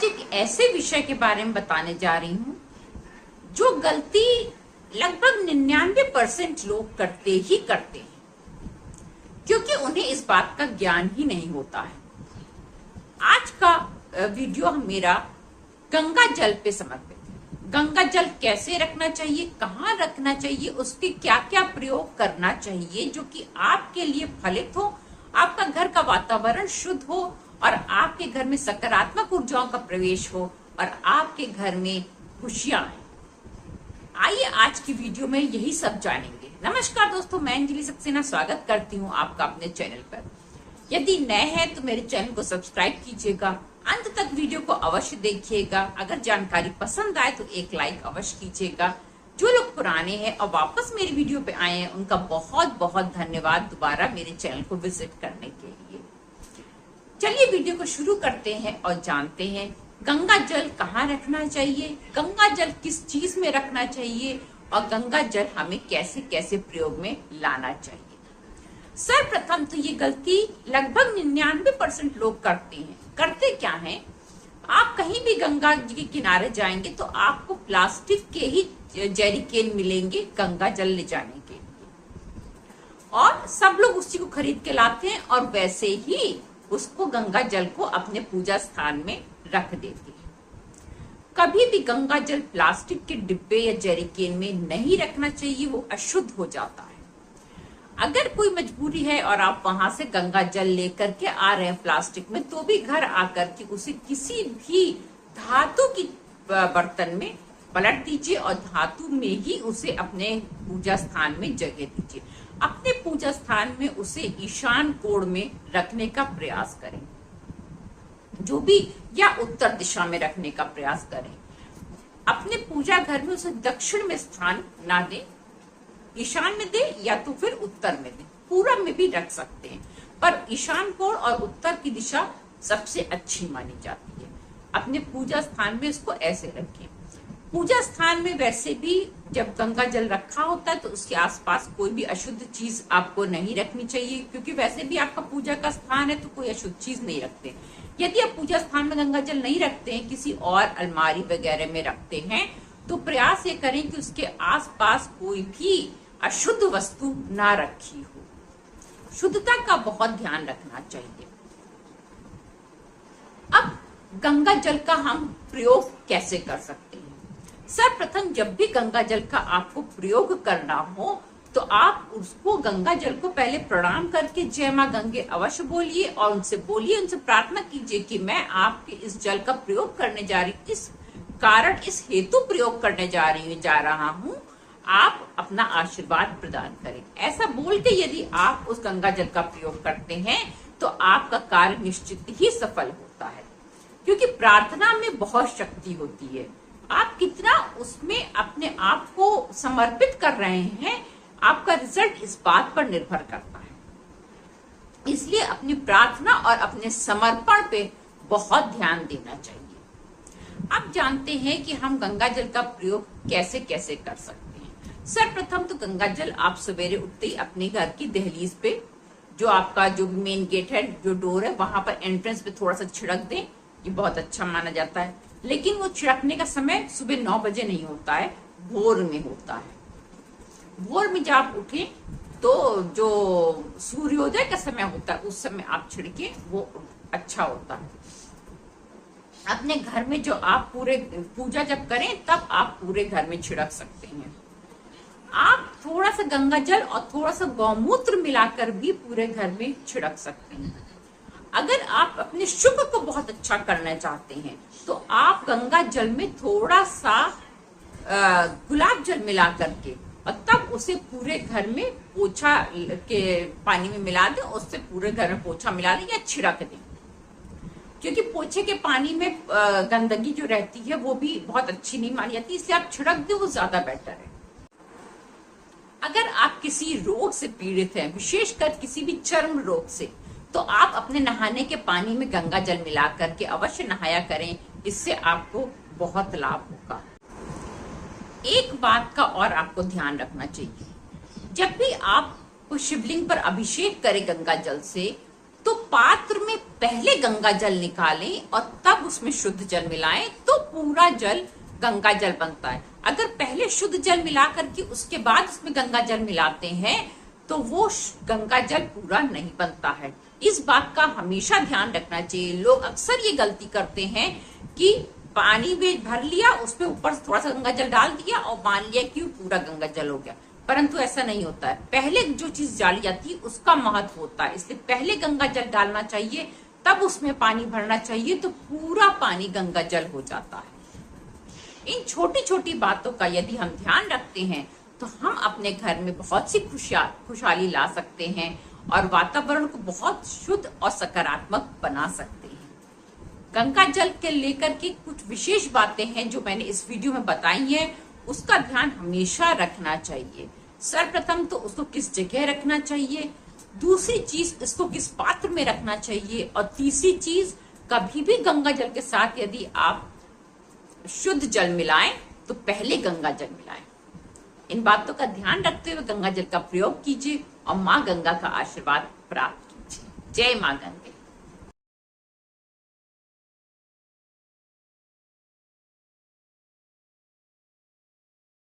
आज एक ऐसे विषय के बारे में बताने जा रही हूँ जो गलती लगभग 99% लोग करते ही करते हैं, क्योंकि उन्हें इस बात का ज्ञान ही नहीं होता है। आज का वीडियो मेरा गंगा जल पे समर्पित है। गंगा जल कैसे रखना चाहिए, कहाँ रखना चाहिए, उसके क्या क्या प्रयोग करना चाहिए जो कि आपके लिए फलित हो, आपका घर का वातावरण शुद्ध हो और आपके घर में सकारात्मक ऊर्जाओं का प्रवेश हो और आपके घर में खुशियां आए। आइए आज की वीडियो में यही सब जानेंगे। नमस्कार दोस्तों, मैं अंजलि सक्सेना स्वागत करती हूँ आपका अपने चैनल पर। यदि नए हैं तो मेरे चैनल को सब्सक्राइब कीजिएगा, अंत तक वीडियो को अवश्य देखिएगा। अगर जानकारी पसंद आए तो एक लाइक अवश्य कीजिएगा। जो लोग पुराने हैं और वापस मेरी वीडियो पे आए हैं उनका बहुत बहुत धन्यवाद दोबारा मेरे चैनल को विजिट करने के लिए। चलिए वीडियो को शुरू करते हैं और जानते हैं गंगा जल कहाँ रखना चाहिए, गंगा जल किस चीज में रखना चाहिए और गंगा जल हमें कैसे कैसे प्रयोग में लाना चाहिए। सर्वप्रथम तो ये गलती लगभग 99% लोग करते हैं। करते क्या हैं, आप कहीं भी गंगा जी के किनारे जाएंगे तो आपको प्लास्टिक के ही जेरिकेन मिलेंगे गंगा जल ले जाने के लिए, और सब लोग उसी को खरीद के लाते हैं और वैसे ही उसको गंगा जल को अपने पूजा स्थान में रख देते हैं। कभी भी गंगा जल प्लास्टिक के डिब्बे या जेरिकेन में नहीं रखना चाहिए, वो अशुद्ध हो जाता है। अगर कोई मजबूरी है और आप वहां से गंगा जल लेकर के आ रहे हैं प्लास्टिक में, तो भी घर आकर के उसे किसी भी धातु की बर्तन में पलट दीजिए और धातु में ही उसे अपने पूजा स्थान में जगह दीजिए। अपने पूजा स्थान में उसे ईशान कोण में रखने का प्रयास करें, जो भी, या उत्तर दिशा में रखने का प्रयास करें। अपने पूजा घर में उसे दक्षिण में स्थान ना दें, ईशान में दे या तो फिर उत्तर में दे। पूरब में भी रख सकते हैं, पर ईशान कोण और उत्तर की दिशा सबसे अच्छी मानी जाती है। अपने पूजा स्थान में इसको ऐसे रखें। पूजा स्थान में वैसे भी जब गंगा जल रखा होता है तो उसके आसपास कोई भी अशुद्ध चीज आपको नहीं रखनी चाहिए, क्योंकि वैसे भी आपका पूजा का स्थान है तो कोई अशुद्ध चीज नहीं रखते। यदि आप पूजा स्थान में गंगा जल नहीं रखते हैं, किसी और अलमारी वगैरह में रखते हैं, तो प्रयास ये करें कि उसके आसपास कोई भी अशुद्ध वस्तु ना रखी हो। शुद्धता का बहुत ध्यान रखना चाहिए। अब गंगा जल का हम प्रयोग कैसे कर सकते हैं? सर्वप्रथम जब भी गंगा जल का आपको प्रयोग करना हो तो आप उसको गंगा जल को पहले प्रणाम करके जय मां गंगे अवश्य बोलिए और उनसे प्रार्थना कीजिए कि मैं आपके इस जल का प्रयोग करने जा रही हूँ, इस हेतु प्रयोग करने जा रहा हूँ, आप अपना आशीर्वाद प्रदान करें। ऐसा बोल के यदि आप उस गंगा जल का प्रयोग करते हैं तो आपका कार्य निश्चित ही सफल होता है, क्योंकि प्रार्थना में बहुत शक्ति होती है। आप कितना उसमें अपने आप को समर्पित कर रहे हैं, आपका रिजल्ट इस बात पर निर्भर करता है। इसलिए अपनी प्रार्थना और अपने समर्पण पे बहुत ध्यान देना चाहिए। अब जानते हैं कि हम गंगा जल का प्रयोग कैसे कैसे कर सकते हैं। सर्वप्रथम तो गंगा जल आप सवेरे उठते ही अपने घर की दहलीज पे, जो आपका जो मेन गेट है, जो डोर है, वहां पर एंट्रेंस पे थोड़ा सा छिड़क दें। ये बहुत अच्छा माना जाता है, लेकिन वो छिड़कने का समय सुबह 9 बजे नहीं होता है, भोर में होता है। भोर में जब आप उठे तो जो सूर्योदय का समय होता है उस समय आप छिड़के, वो अच्छा होता है। अपने घर में जो आप पूरे पूजा जब करें तब आप पूरे घर में छिड़क सकते हैं। आप थोड़ा सा गंगा जल और थोड़ा सा गौमूत्र मिलाकर भी पूरे घर में छिड़क सकते हैं। अगर आप अपने शुक्र को बहुत अच्छा करना चाहते हैं तो आप गंगा जल में थोड़ा सा गुलाब जल मिला करके और तब उसे पूरे घर में पोछा के पानी में मिला दें, उससे पूरे घर में पोछा मिला दें या छिड़क दें, क्योंकि पोछे के पानी में गंदगी जो रहती है वो भी बहुत अच्छी नहीं मानी जाती, इसलिए आप छिड़क दें, वो ज्यादा बेटर है। अगर आप किसी रोग से पीड़ित हैं, विशेषकर किसी भी चर्म रोग से, तो आप अपने नहाने के पानी में गंगा जल मिला करके अवश्य नहाया करें, इससे आपको बहुत लाभ होगा। एक बात का और आपको ध्यान रखना चाहिए, जब भी आप शिवलिंग पर अभिषेक करें गंगा जल से, तो पात्र में पहले गंगा जल निकालें और तब उसमें शुद्ध जल मिलाएं तो पूरा जल गंगा जल बनता है। अगर पहले शुद्ध जल मिला करके उसके बाद उसमें गंगा जल मिलाते हैं तो वो गंगा जल पूरा नहीं बनता है। इस बात का हमेशा ध्यान रखना चाहिए। लोग अक्सर ये गलती करते हैं कि पानी में भर लिया, उसमें ऊपर थोड़ा सा गंगा जल डाल दिया और मान लिया कि पूरा गंगा जल हो गया, परंतु ऐसा नहीं होता है। पहले जो चीज डाली जाती है उसका महत्व होता है, इसलिए पहले गंगा जल डालना चाहिए, तब उसमें पानी भरना चाहिए, तो पूरा पानी गंगा जल हो जाता है। इन छोटी छोटी बातों का यदि हम ध्यान रखते हैं तो हम अपने घर में बहुत सी खुशहाली ला सकते हैं और वातावरण को बहुत शुद्ध और सकारात्मक बना सकते हैं। गंगा जल के लेकर के कुछ विशेष बातें हैं जो मैंने इस वीडियो में बताई हैं, उसका ध्यान हमेशा रखना चाहिए। सर्वप्रथम तो उसको किस जगह रखना चाहिए, दूसरी चीज इसको किस पात्र में रखना चाहिए, और तीसरी चीज कभी भी गंगा जल के साथ यदि आप शुद्ध जल मिलाएं तो पहले गंगा जल मिलाएं। इन बातों का ध्यान रखते हुए गंगा जल का प्रयोग कीजिए और माँ गंगा का आशीर्वाद प्राप्त कीजिए। जय माँ गंगे।